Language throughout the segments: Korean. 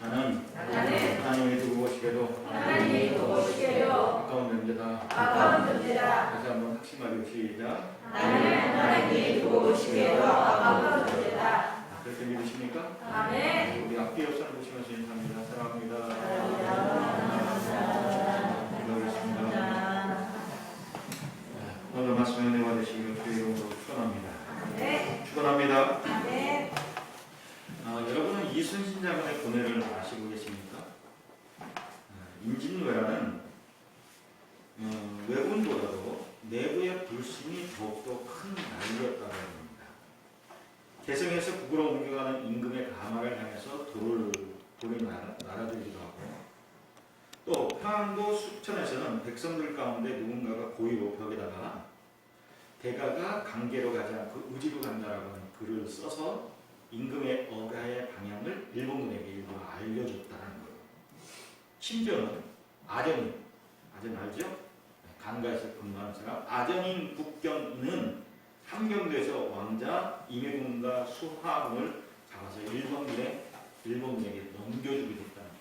나는 하나님이 두고 보시게도 아까운 존재다. 다시 한번 확신하고 시작. 나는 하나님이 두고 보시기에도 아까운 존재다. 그렇게 믿으십니까? 아멘. 우리 앞뒤 옆사람 보시면서 인사합니다. 사랑합니다. 기도하겠습니다. 오늘 말씀 은혜 받으시기를 주의 이름으로 축원합니다. 축원합니다. 여러분은 이순신 장군의 고뇌를 아시고 계십니까? 임진왜란은 외군보다도 내부의 불신이 더욱더 큰 난리였다고 합니다. 개성에서 북으로 옮겨가는 임금의 가마를 향해서 돌이 날아들기도 하고, 또 평안도 숙천에서는 백성들 가운데 누군가가 고의로 벽에다가 대가가 강계로 가지 않고 의지로 간다라고 하는 글을 써서 임금의 어가의 방향을 일본군에게 일부러 알려줬다는 거예요. 심지어는 아전 알죠? 강가에서 근무하는 사람 아전인 국경인은 함경도에서 왕자 임해군과 수하군을 잡아서 일본군에게 넘겨주기도 했다는 거예요.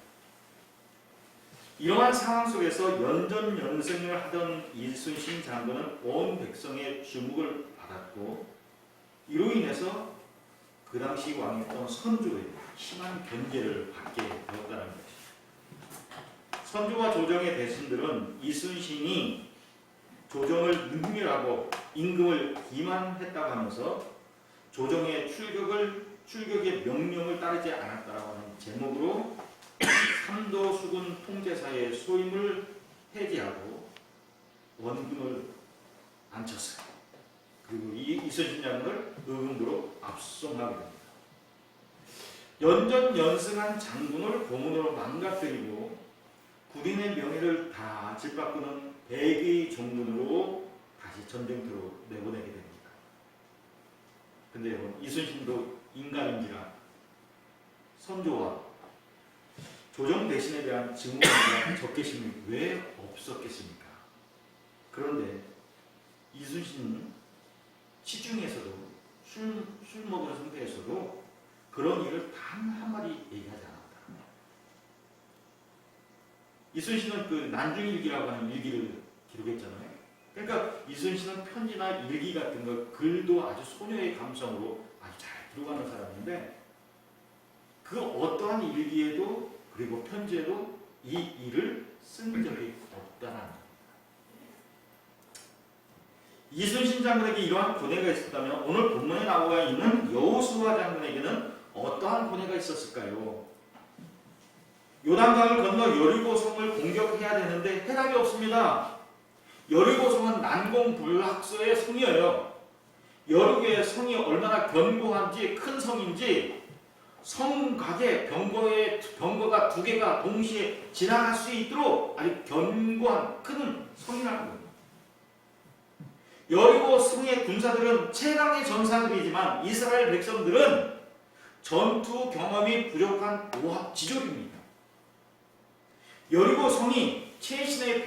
이러한 상황 속에서 연전연승을 하던 이순신 장군은 온 백성의 주목을 받았고, 이로 인해서 그 당시 왕이었던 선조의 심한 견제를 받게 되었다는 것이죠. 선조와 조정의 대신들은 이순신이 조정을 능멸하고 임금을 기만했다고 하면서 조정의 출격의 명령을 따르지 않았다라고 하는 제목으로 삼도수군 통제사의 소임을 해제하고 원군을 앉혔어요. 그리고 이순신 장군을 의금부로 압송하게 됩니다. 연전연승한 장군을 고문으로 망가뜨리고 군인의 명예를 다 짓바꾸는 백의 종군으로 다시 전쟁터로 내보내게 됩니다. 근데 여러분, 이순신도 인간인지라 선조와 조정 대신에 대한 증오와 적개심이 왜 없었겠습니까? 그런데 이순신은 시중에서도 술 먹은 상태에서도 그런 일을 단 한마디 얘기하지 않았다. 이순신은 그 난중일기라고 하는 일기를 기록했잖아요. 그러니까 이순신은 편지나 일기 같은 거, 글도 아주 소녀의 감성으로 아주 잘 들어가는 사람인데, 그 어떠한 일기에도 그리고 편지에도 이 일을 쓴 적이 없다는 겁니다. 이순신 장군에게 이러한 고뇌가 있었다면 오늘 본문에 나와 있는 여호수아 장군에게는 어떠한 고뇌가 있었을까요? 요단강을 건너 여리고성을 공격해야 되는데 해답이 없습니다. 여리고성은 난공불락소의 성이에요. 여리고의 성이 얼마나 견고한지, 큰 성인지, 성곽에 병거가 두 개가 동시에 지나갈 수 있도록 아주 견고한 큰 성이라는 겁니다. 여리고 성의 군사들은 최강의 전사들이지만 이스라엘 백성들은 전투 경험이 부족한 오합지졸입니다. 여리고 성이 최신의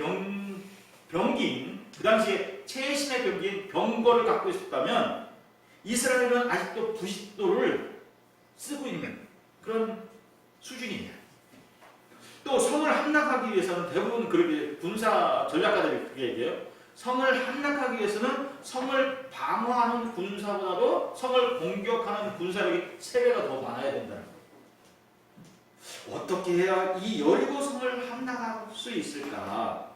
병기인, 그 당시에 최신의 병기인 병거를 갖고 있었다면 이스라엘은 아직도 부싯돌을 쓰고 있는 그런 수준입니다. 또 성을 함락하기 위해서는 대부분 그렇게 군사 전략가들이 그렇게 얘기해요. 성을 함락하기 위해서는 성을 방어하는 군사보다도 성을 공격하는 군사력이 3배가 더 많아야 된다는 거예요. 어떻게 해야 이 여리고 성을 함락할 수 있을까?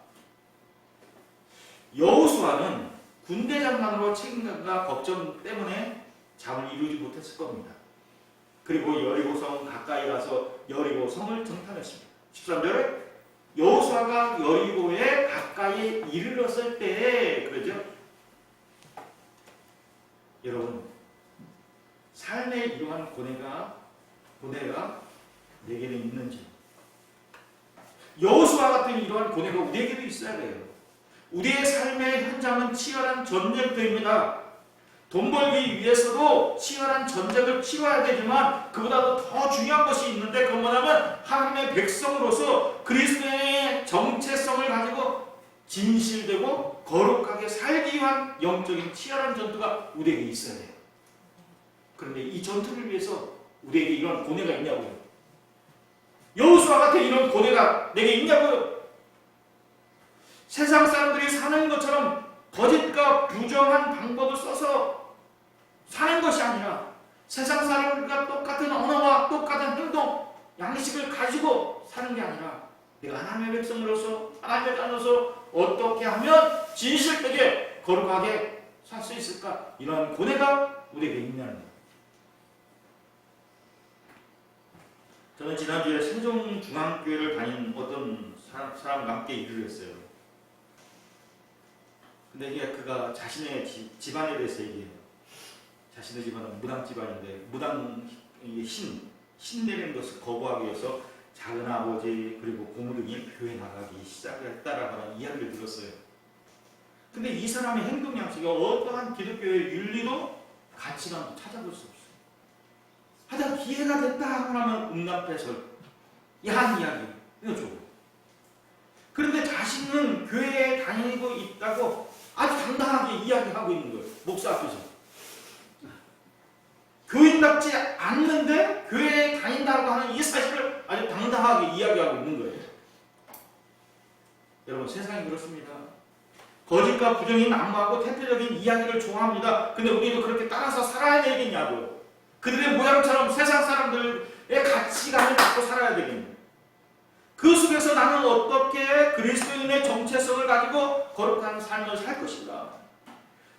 여호수아는 군대 장관으로 책임감과 걱정 때문에 잠을 이루지 못했을 겁니다. 그리고 여리고성 가까이 가서 여리고성을 정탐했습니다. 13절에 여호수아가 여리고에 가까이 이르렀을 때, 그러죠? 여러분, 삶에 이러한 고뇌가 내게는 있는지, 여호수아 같은 이러한 고뇌가 우리에게도 있어야 돼요. 우리의 삶의 현장은 치열한 전쟁터입니다. 돈 벌기 위해서도 치열한 전쟁을 치러야 되지만 그보다도 더 중요한 것이 있는데, 그건 뭐냐면 하나님의 백성으로서 그리스도의 정체성을 가지고 진실되고 거룩하게 살기 위한 영적인 치열한 전투가 우리에게 있어야 돼요. 그런데 이 전투를 위해서 우리에게 이런 고뇌가 있냐고요. 같은 이런 고뇌가 내게 있냐고요. 세상 사람들이 사는 것처럼 거짓과 부정한 방법을 써서 사는 것이 아니라 세상 사람들과 똑같은 언어와 똑같은 행동, 양식을 가지고 사는 게 아니라 내가 하나님의 백성으로서 하나님의 자녀로서 어떻게 하면 진실되게 거룩하게 살 수 있을까? 이러한 고뇌가 우리에게 있냐는 거예요. 저는 지난주에 세종중앙교회를 다닌 어떤 사람과 함께 일을 했어요. 근데 이게 그가 자신의 집안에 대해서 얘기해요. 자신의 집안은 무당 집안인데 무당 신 내리는 것을 거부하기 위해서 작은 아버지 그리고 고모 등이 교회 나가기 시작했다라고 하는 이야기를 들었어요. 근데 이 사람의 행동 양식이 어떠한 기독교의 윤리도 가치관도 찾아볼 수 없어요. 하다가 기회가 됐다 하면 음란패설, 야한 이야기 이거죠. 그런데 자신은 교회에 다니고 있다고 아주 당당하게 이야기하고 있는 거예요. 목사 앞에서. 교인답지 않는데 교회에 다닌다고 하는 이 사실을 아주 당당하게 이야기하고 있는 거예요. 여러분, 세상이 그렇습니다. 거짓과 부정이 난무하고 대표적인 이야기를 좋아합니다. 근데 우리도 그렇게 따라서 살아야 되겠냐고요. 그들의 모양처럼 세상 사람들의 가치관을 갖고 살아야 되겠냐. 그 속에서 나는 어떻게 그리스도인의 정체성을 가지고 거룩한 삶을 살 것인가.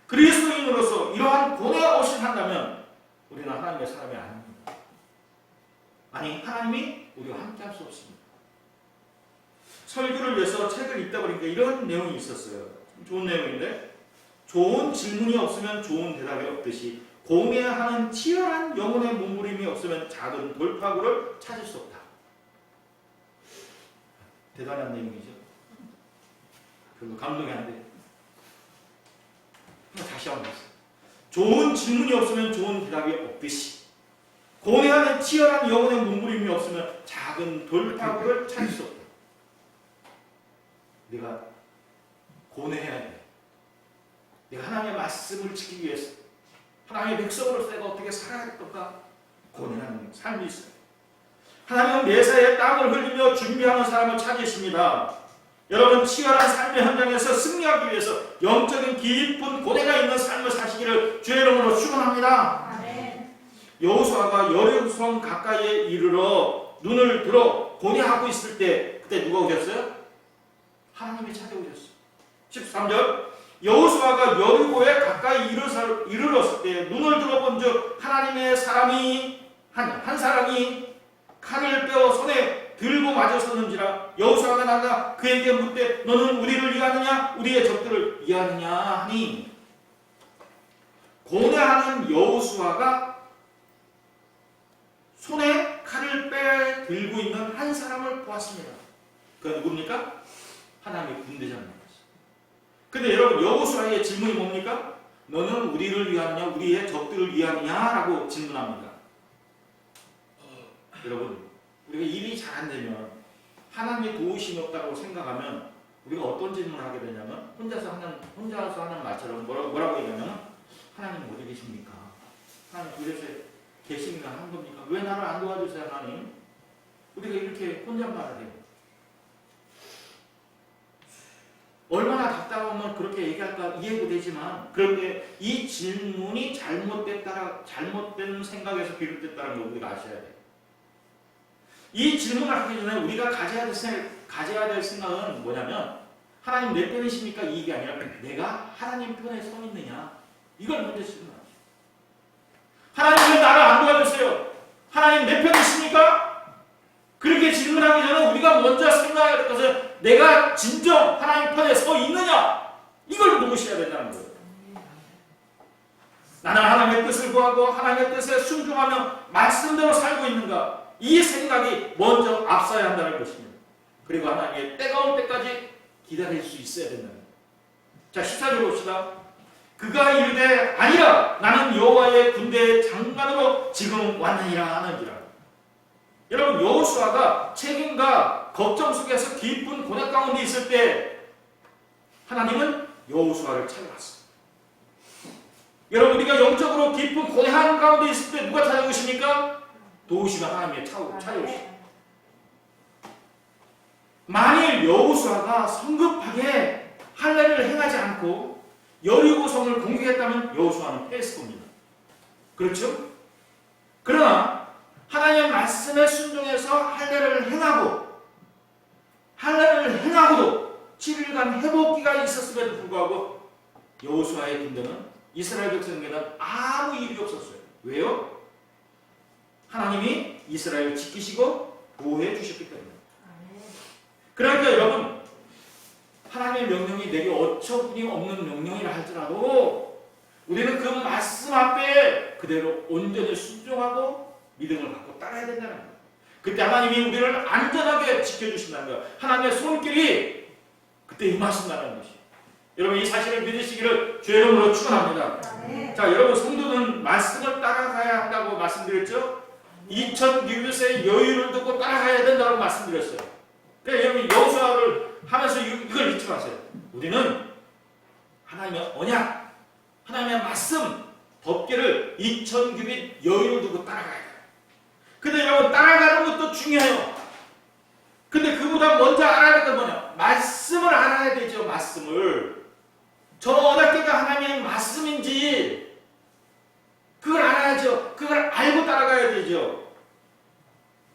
그리스도인으로서 이러한 고뇌 없이 산다면 우리는 하나님의 사람이 아닙니다. 아니, 하나님이 우리와 함께 할 수 없습니다. 설교를 위해서 책을 읽다 보니까 이런 내용이 있었어요. 좋은 내용인데, 좋은 질문이 없으면 좋은 대답이 없듯이 공회하는 치열한 영혼의 몸부림이 없으면 작은 돌파구를 찾을 수 없다. 대단한 내용이죠. 별로 감동이 안 돼요. 다시 한번 보세요. 좋은 질문이 없으면 좋은 대답이 없듯이 공회하는 치열한 영혼의 몸부림이 없으면 작은 돌파구를 찾을 수 없다. 내가 고뇌해야 돼. 내가 하나님의 말씀을 지키기 위해서 하나님의 백성으로서 내가 어떻게 살아야 될까? 고뇌하는 삶이 있어요. 하나님은 매사에 땀을 흘리며 준비하는 사람을 찾으십니다. 여러분, 치열한 삶의 현장에서 승리하기 위해서 영적인 깊은 고뇌가 있는 삶을 사시기를 주의 이름으로 축원합니다. 여호수아가 여리고성 가까이에 이르러 눈을 들어 고뇌하고 있을 때 그때 누가 오셨어요? 하나님이 찾아오셨어요. 13절 여호수아가 여리고에 가까이 이르렀을 때 눈을 들어본즉 하나님의 사람이 한 사람이 칼을 빼어 손에 들고 맞았었는지라. 여호수아가 나가 그에게 묻되 너는 우리를 위하느냐 우리의 적들을 위하느냐 하니, 고뇌하는 여호수아가 손에 칼을 빼 들고 있는 한 사람을 보았습니다. 그 누굽니까? 하나님의 군대장입니다. 근데 여러분, 여호수아의 질문이 뭡니까? 너는 우리를 위하느냐 우리의 적들을 위하느냐 라고 질문합니다. 여러분, 우리가 일이 잘 안 되면 하나님의 도우심이 없다고 생각하면 우리가 어떤 질문을 하게 되냐면 혼자서 하는 말처럼 뭐라고 얘기하냐면 하나님 어디 계십니까? 하나님 도대체 계십니까? 한 겁니까? 왜 나를 안 도와주세요 하나님? 우리가 이렇게 혼잣말을 해요. 얼마나 답답하면 그렇게 얘기할까 이해도 되지만, 그런데 이 질문이 잘못된 생각에서 비롯됐다는 걸 우리가 아셔야 돼요. 이 질문을 하기 전에 우리가 가져야 될 생각은 뭐냐면, 하나님 내 편이십니까? 이게 아니라 내가 하나님 편에 서 있느냐, 이걸 먼저 질문하죠. 하나님 왜 나를 안 도와주세요? 하나님 내 편이십니까? 그렇게 질문하기 전에 우리가 먼저 생각해야 될 것은 내가 진정 하나님 편에 서 있느냐, 이걸 묻으셔야 된다는 거예요. 나는 하나님의 뜻을 구하고 하나님의 뜻에 순종하며 말씀대로 살고 있는가, 이 생각이 먼저 앞서야 한다는 것입니다. 그리고 하나님의 때가 올 때까지 기다릴 수 있어야 된다는 거예요. 자, 14절 봅시다. 그가 이르되 아니라 나는 여호와의 군대의 장관으로 지금 왔느니라 하는지라. 여러분, 여호수아가 책임과 걱정 속에서 깊은 고뇌 가운데 있을 때 하나님은 여호수아를 찾아왔어요. 여러분, 우리가 영적으로 깊은 고뇌한 가운데 있을 때 누가 찾아오십니까? 도우시면 하나님이 찾아오십니다. 만일 여호수아가 성급하게 할례를 행하지 않고 여리고 성을 공격했다면 여호수아는 패했을 겁니다. 그렇죠? 그러나 하나님의 말씀에 순종해서 할례를 행하고도 7일간 회복기가 있었음에도 불구하고 여호수아의 군대는 이스라엘 백성에게는 아무 일이 없었어요. 왜요? 하나님이 이스라엘을 지키시고 보호해 주셨기 때문에. 그러니까 여러분, 하나님의 명령이 내게 어처구니 없는 명령이라 할지라도 우리는 그 말씀 앞에 그대로 온전히 순종하고 믿음을 갖고 따라야 된다는 거예요. 그때 하나님이 우리를 안전하게 지켜주신다는 거예요. 하나님의 손길이 그때 임하신다는 것이. 여러분, 이 사실을 믿으시기를 주의 이름으로 축원합니다. 자, 여러분, 성도는 말씀을 따라가야 한다고 말씀드렸죠? 2000규빗의 여유를 두고 따라가야 된다고 말씀드렸어요. 그러니까 여러분, 여호수아를 하면서 이걸 잊지 마세요. 우리는 하나님의 언약, 하나님의 말씀, 법궤를 2000규빗 여유를 두고 따라가야 돼요. 근데 여러분, 따라가는 것도 중요해요. 근데 그보다 먼저 알아야 될 건 뭐냐? 말씀을 알아야 되죠. 말씀을. 저 언약궤가 하나님의 말씀인지 그걸 알아야죠. 그걸 알고 따라가야 되죠.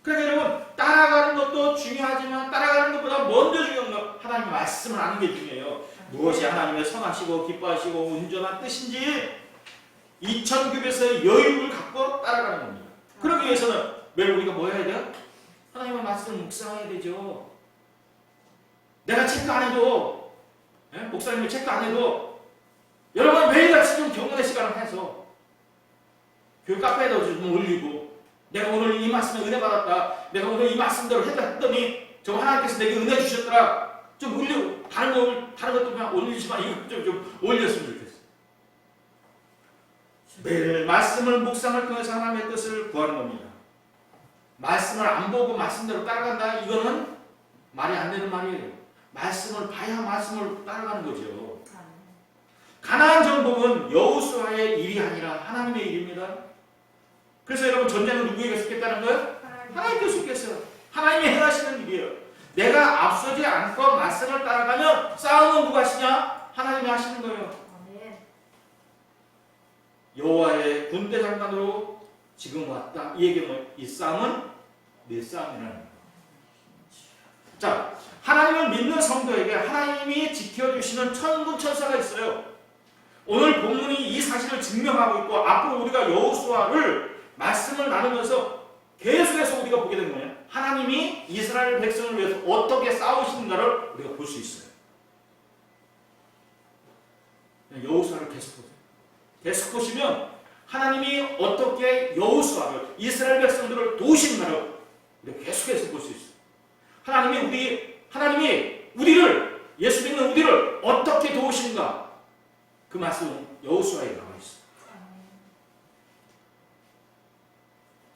그러니까 여러분, 따라가는 것도 중요하지만 따라가는 것보다 먼저 중요한 건 하나님의 말씀을 아는 게 중요해요. 무엇이 하나님의 선하시고 기뻐하시고 온전한 뜻인지 2000규빗의 여유를 갖고 따라가는 겁니다. 그러기 위해서는 매일 우리가 뭐 해야 돼요? 하나님의 말씀을 묵상해야 되죠. 내가 체크 안 해도, 목사님이 체크 안 해도 여러분 매일같이 좀 경건의 시간을 해서 교회 카페에도 좀 올리고, 내가 오늘 이 말씀에 은혜 받았다, 내가 오늘 이 말씀대로 했더니 저 하나님께서 내게 은혜 주셨더라, 좀 올리고, 다른 것도 그냥 올리지만 이거 좀 올렸으면 좋겠어. 매일 말씀을 묵상을 통해서 하나님의 뜻을 구하는 겁니다. 말씀을 안 보고 말씀대로 따라간다, 이거는 말이 안 되는 말이에요. 말씀을 봐야 말씀을 따라가는 거죠. 가나안 정복은 여호수아의 일이 아니라 하나님의 일입니다. 그래서 여러분, 전쟁은 누구에게 속했다는 거예요? 하나님께 속했어요. 하나님이 행하시는 일이에요. 내가 앞서지 않고 말씀을 따라가면 싸움은 누가 하시냐? 하나님이 하시는 거예요. 여호와의 군대 장관으로 지금 왔다. 이 얘기는 이 싸움은 내 싸움이라는 거예요. 자, 하나님을 믿는 성도에게 하나님이 지켜주시는 천군 천사가 있어요. 오늘 본문이 이 사실을 증명하고 있고, 앞으로 우리가 여호수아를 말씀을 나누면서 계속해서 우리가 보게 되는 거예요. 하나님이 이스라엘 백성을 위해서 어떻게 싸우시는가를 우리가 볼 수 있어요. 여호수아를 계속 보세요. 계속 보시면 하나님이 어떻게 여호수아를, 이스라엘 백성들을 도우시는가를 우리가 계속해서 볼 수 있어요. 하나님이 우리를, 예수 믿는 우리를 어떻게 도우시는가, 그 말씀은 여호수아에 나와 있어요.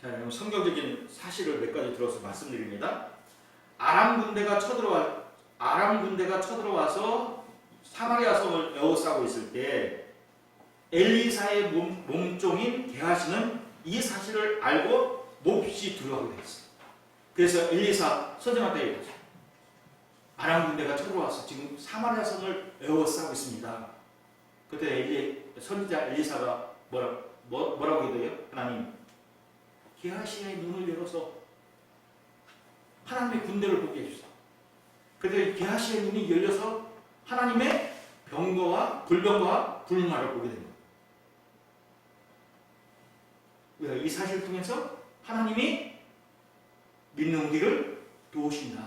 자, 여러분, 성경적인 사실을 몇 가지 들어서 말씀드립니다. 아람 군대가 쳐들어와서 사마리아 성을 에워싸고 있을 때 엘리사의 몸종인 게하시는 이 사실을 알고 몹시 두려워하게 됐어요. 그래서 엘리사 선생한테 얘기했어요. 아람 군대가 쳐들어와서 지금 사마리아 성을 에워싸고 있습니다. 그때 선지자 엘리사가 뭐라고 기도해요? 하나님, 게하시의 눈을 열어서 하나님의 군대를 보게 해주세요. 그때 게하시의 눈이 열려서 하나님의 병거와 불병거와 불말을 보게 됩니다. 이 사실을 통해서 하나님이 믿는 우리를 도우신다,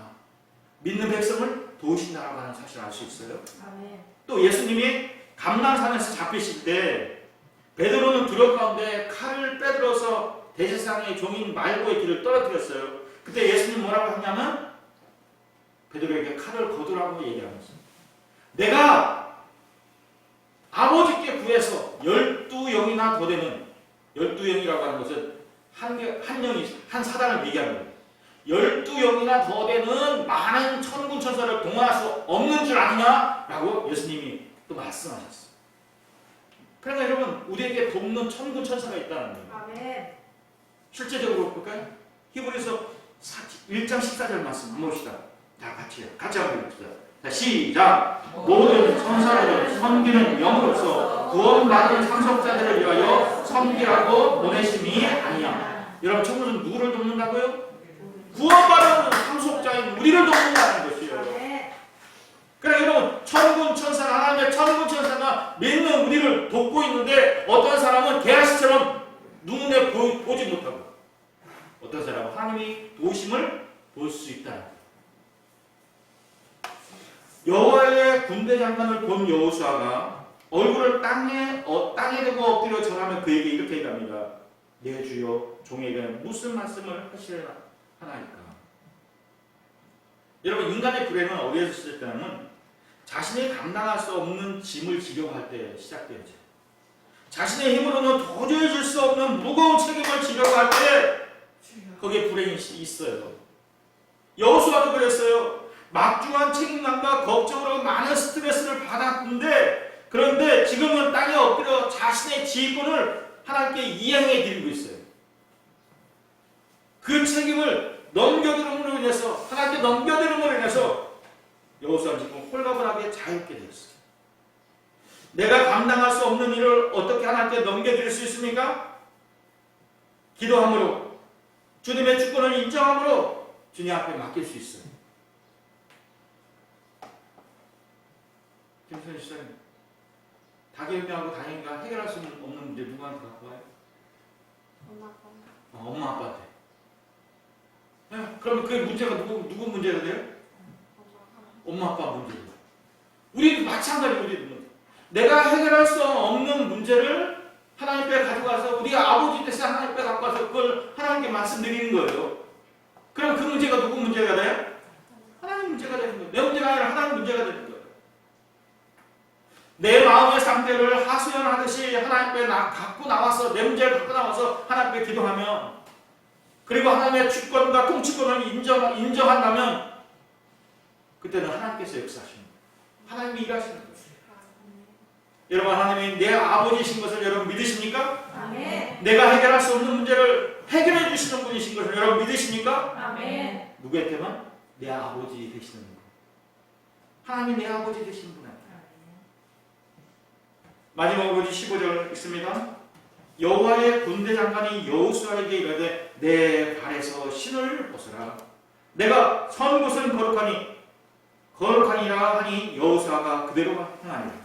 믿는 백성을 도우신다라고 하는 사실을 알 수 있어요. 또 예수님이 감람산에서 잡히실 때 베드로는 두려움 가운데 칼을 빼들어서 대제사장의 종인 말고의 길을 떨어뜨렸어요. 그때 예수님 뭐라고 하냐면 베드로에게 칼을 거두라고 얘기하면서, 내가 아버지께 구해서 12영이나 더 되는, 12영이라고 하는 것은 한 사단을 얘기하는 거예요. 12영이나 더 되는 많은 천군 천사를 동원할 수 없는 줄 아느냐라고 예수님이 또 말씀하셨어요. 그러니까 여러분, 우리에게 돕는 천군 천사가 있다는 거예요. 실제적으로 볼까요? 히브리서 1장 14절 말씀 한번 봅시다. 자, 같이 한번 읽읍시다. 자, 시작. 모든 천사를 섬기는 영으로서 구원받은 상속자들을 위하여 섬기라고 보내심이 아니야. 여러분, 천국은 누구를 돕는다고요? 구원받은 상속자인 우리를 돕는다는 것이에요. 그래, 여러분, 천군 천사, 하나님의 천군 천사가 믿는 우리를 돕고 있는데 어떤 사람은 게하시처럼 눈에 보지 못하고 어떤 사람은 하나님이 도우심을 볼 수 있다. 여호와의 군대 장관을 본 여호수아가 얼굴을 땅에 대고 엎드려 절하며 그에게 이렇게 얘기합니다. 내 주여, 종에게 무슨 말씀을 하시나이까. 여러분, 인간의 불행은 어디에서 시작되냐면 자신이 감당할 수 없는 짐을 지려고 할 때 시작되죠. 자신의 힘으로는 도저히 질 수 없는 무거운 책임을 지려고 할 때 거기에 불행이 있어요. 여호수아도 그랬어요. 막중한 책임감과 걱정으로 많은 스트레스를 받았는데, 그런데 지금은 땅에 엎드려 자신의 지휘권을 하나님께 이행해 드리고 있어요. 그 책임을 넘겨드림으로 인해서, 하나님께 넘겨드림으로 인해서 여호수아는 지금 홀가분하게 자유롭게 되었어요. 내가 감당할 수 없는 일을 어떻게 하나님께 넘겨드릴 수 있습니까? 기도함으로, 주님의 주권을 인정함으로 주님 앞에 맡길 수 있어요. 김선희 시장님, 다계명하고 다행이가 해결할 수 없는 문제 누구한테 갖고 와요? 엄마 아빠한테. 네, 그러면 그 문제가 누구 문제가 돼요? 엄마 아빠 문제예요. 우리도 마찬가지로 우리도 내가 해결할 수 없는 문제를 하나님께 가져가서 우리가 아버지 뜻을 하나님께 갖고 와서 그걸 하나님께 말씀드리는 거예요. 그럼 그 문제가 누구 문제가 돼요? 하나님 문제가 되는 거예요. 내 문제가 아니라 하나님 문제가 되는 거예요. 내 마음의 상태를 하소연하듯이 하나님께 갖고 나와서 내 문제를 갖고 나와서 하나님께 기도하면, 그리고 하나님의 주권과 통치권을 인정한다면 그때는 하나님께서 역사하시는 거예요. 하나님이 일하시는 거예요. 여러분, 하나님이 내 아버지이신 것을 여러분 믿으십니까? 아멘. 내가 해결할 수 없는 문제를 해결해 주시는 분이신 것을 여러분 믿으십니까? 아멘. 누구한테만? 내 아버지 되시는 분. 하나님이 내 아버지 되시는 분한테. 마지막으로 15절 있습니다. 여호와의 군대 장관이 여호수아에게 이르되 내 발에서 신을 벗으라. 내가 선 곳은 거룩하니라 하니 여호수아가 그대로 행하니라.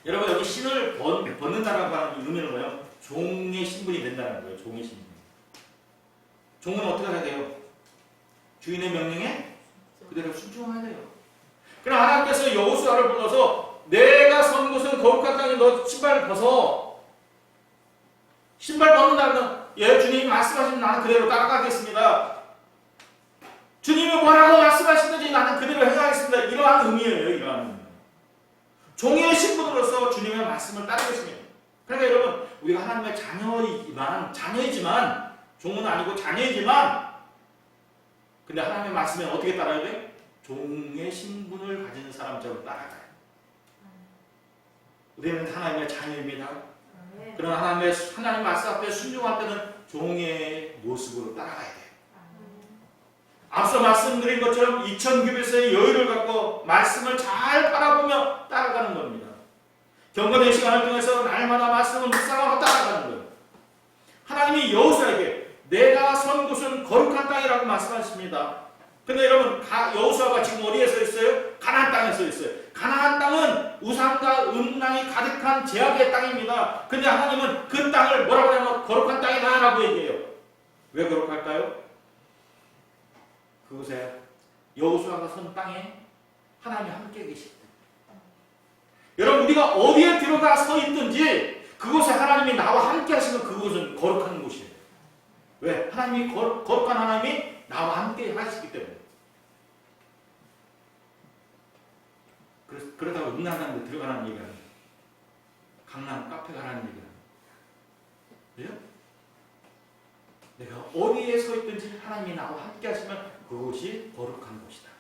여러분, 여기 신을 벗는다라고 하는 의미는 뭐예요? 종의 신분이 된다는 거예요. 종의 신분. 종은 어떻게 해야 돼요? 주인의 명령에 그대로 순종해야 돼요. 그럼 하나님께서 여호수아를 불러서 내가 선 곳은 거룩한 땅에 너 신발을 벗어. 신발 벗는다면 주님이 말씀하시면 나는 그대로 따라가겠습니다. 주님이 뭐라고 말씀하시는지 나는 그대로 행하겠습니다. 이러한 의미예요. 이러한 의미. 종의 신분으로서 주님의 말씀을 따르겠습니다. 그러니까 여러분, 우리가 하나님의 자녀이지만 종은 아니고 자녀이지만, 근데 하나님의 말씀에 어떻게 따라야 돼? 종의 신분을 가진 사람처럼 따라가요. 우리는 하나님의 자녀입니다. 그러나 하나님 말씀 앞에 순종할 때는 종의 모습으로 따라가야 돼요. 앞서 말씀드린 것처럼 2000규빗의 여유를 갖고 말씀을 잘 바라보며 따라가는 겁니다. 경건의 시간을 통해서 날마다 말씀을 묵상하고 따라가는 거예요. 하나님이 여호수아에게 내가 선 곳은 거룩한 땅이라고 말씀하십니다. 근데 여러분, 여호수아가 지금 어디에 서 있어요? 가나안 땅에 서 있어요. 가나안 땅은 우상과 음란이 가득한 제약의 땅입니다. 근데 하나님은 그 땅을 뭐라고 하냐면 거룩한 땅이다 라고 얘기해요. 왜 거룩할까요? 그곳에 여호수아가 선 땅에 하나님이 함께 계시다. 여러분, 우리가 어디에 들어가 서 있든지 그곳에 하나님이 나와 함께 하시면 그곳은 거룩한 곳이에요. 왜? 하나님이 거룩한 하나님이 나와 함께 하시기 때문에. 그러다가 음란한 데 들어가라는 얘기가 아니에요. 강남 카페 가라는 얘기가 아니에요. 그래요? 내가 어디에 서 있든지 하나님이 나와 함께 하시면 그곳이 거룩한 곳이다.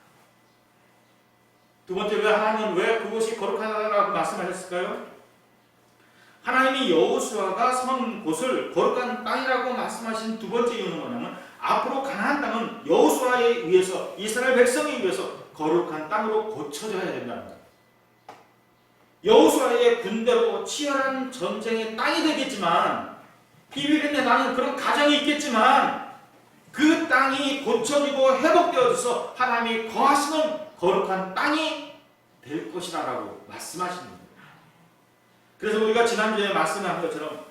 두 번째, 하나님은 왜 그곳이 거룩하다고 말씀하셨을까요? 하나님이 여호수아가 선 곳을 거룩한 땅이라고 말씀하신 두 번째 이유는 뭐냐면 앞으로 가나안 땅은 여호수아에 의해서 이스라엘 백성에 의해서 거룩한 땅으로 고쳐져야 된답니다. 여호수아의 군대로 치열한 전쟁의 땅이 되겠지만 비밀인데 나는 그런 가정이 있겠지만 그 땅이 고쳐지고 회복되어져서 하나님이 거하시는 거룩한 땅이 될 것이라고 말씀하시는 거예요. 그래서 우리가 지난주에 말씀한 것처럼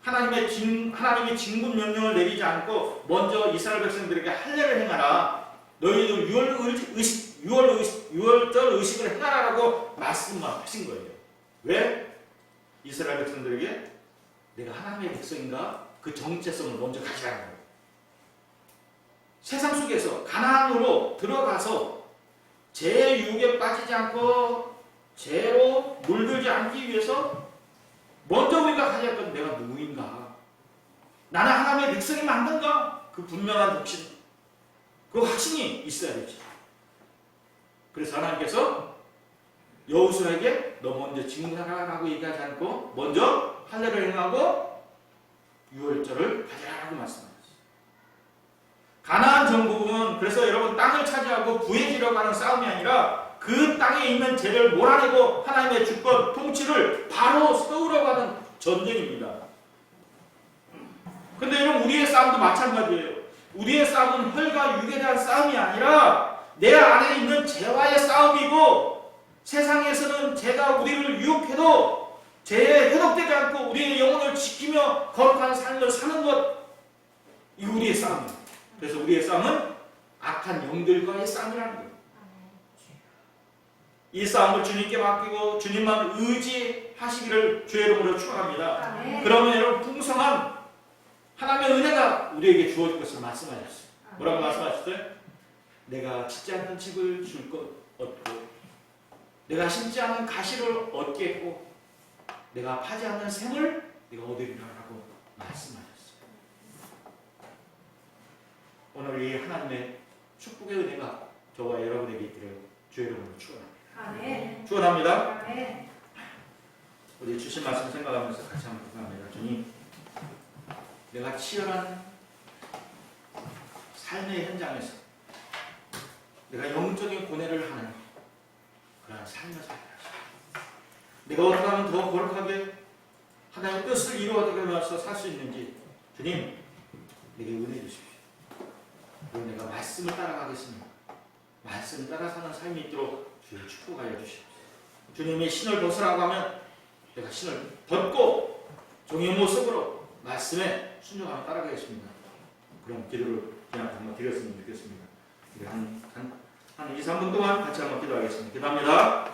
하나님이 진군 명령을 내리지 않고 먼저 이스라엘 백성들에게 할례를 행하라. 너희들 유월절 의식을 행하라라고 말씀하신 거예요. 왜? 이스라엘 백성들에게 내가 하나님의 백성인가? 그 정체성을 먼저 가지라는 거예요. 세상 속에서 가나안으로 들어가서 죄의 유혹에 빠지지 않고 죄로 물들지 않기 위해서 먼저 우리가 가져야 할 건 내가 누구인가? 나는 하나님의 백성이 맞는가? 그 분명한 독신, 그 확신이 있어야 되죠. 그래서 하나님께서 여호수아에게 너 먼저 증거하라고 얘기하지 않고 먼저 할례를 행하고 유월절을 가져라라고 말씀하셨어요. 가나안 정복은 그래서 여러분 땅을 차지하고 부해지려고 하는 싸움이 아니라 그 땅에 있는 죄를 몰아내고 하나님의 주권, 통치를 바로 세우려고 하는 전쟁입니다. 근데 여러분 우리의 싸움도 마찬가지예요. 우리의 싸움은 혈과 육에 대한 싸움이 아니라 내 안에 있는 죄와의 싸움이고 세상에서는 죄가 우리를 유혹해도 죄에 회복되지 않고 우리의 영혼을 지키며 거룩한 삶을 사는 것, 이 우리의 싸움입니다. 그래서 우리의 싸움은 악한 영들과의 싸움이라는 거예요. 이 싸움을 주님께 맡기고 주님만 의지하시기를 주의 이름으로 축원합니다. 그러면 여러분 풍성한 하나님의 은혜가 우리에게 주어질 것을 말씀하셨어요. 뭐라고 말씀하셨어요? 내가 짓지 않는 집을 줄 것 얻고 내가 심지 않은 가시를 얻겠고 내가 파지 않는 샘을 내가 얻으리라고 말씀하셨어요. 오늘 이 하나님의 축복의 은혜가 저와 여러분에게 있기를 주의 이름으로 축원합니다. 축원합니다. 우리 주신 말씀 생각하면서 같이 한번 기도합니다. 주님, 내가 치열한 삶의 현장에서 내가 영적인 고뇌를 하는 그런 삶을 살게 하시고 내가 어떻게 하면 더 거룩하게 하나님의 뜻을 이루어가면서 살 수 있는지 주님, 내게 은혜 주십시오. 그리고 내가 말씀을 따라가겠습니다. 말씀을 따라 사는 삶이 있도록 주의 축복하여 주십시오. 주님이 신을 벗으라고 하면 내가 신을 벗고 종의 모습으로 말씀에 순종하며 따라가겠습니다. 그럼 기도를 그냥 한번 드렸으면 좋겠습니다. 우리 한 2, 3분 동안 같이 한번 기도하겠습니다. 기도합니다.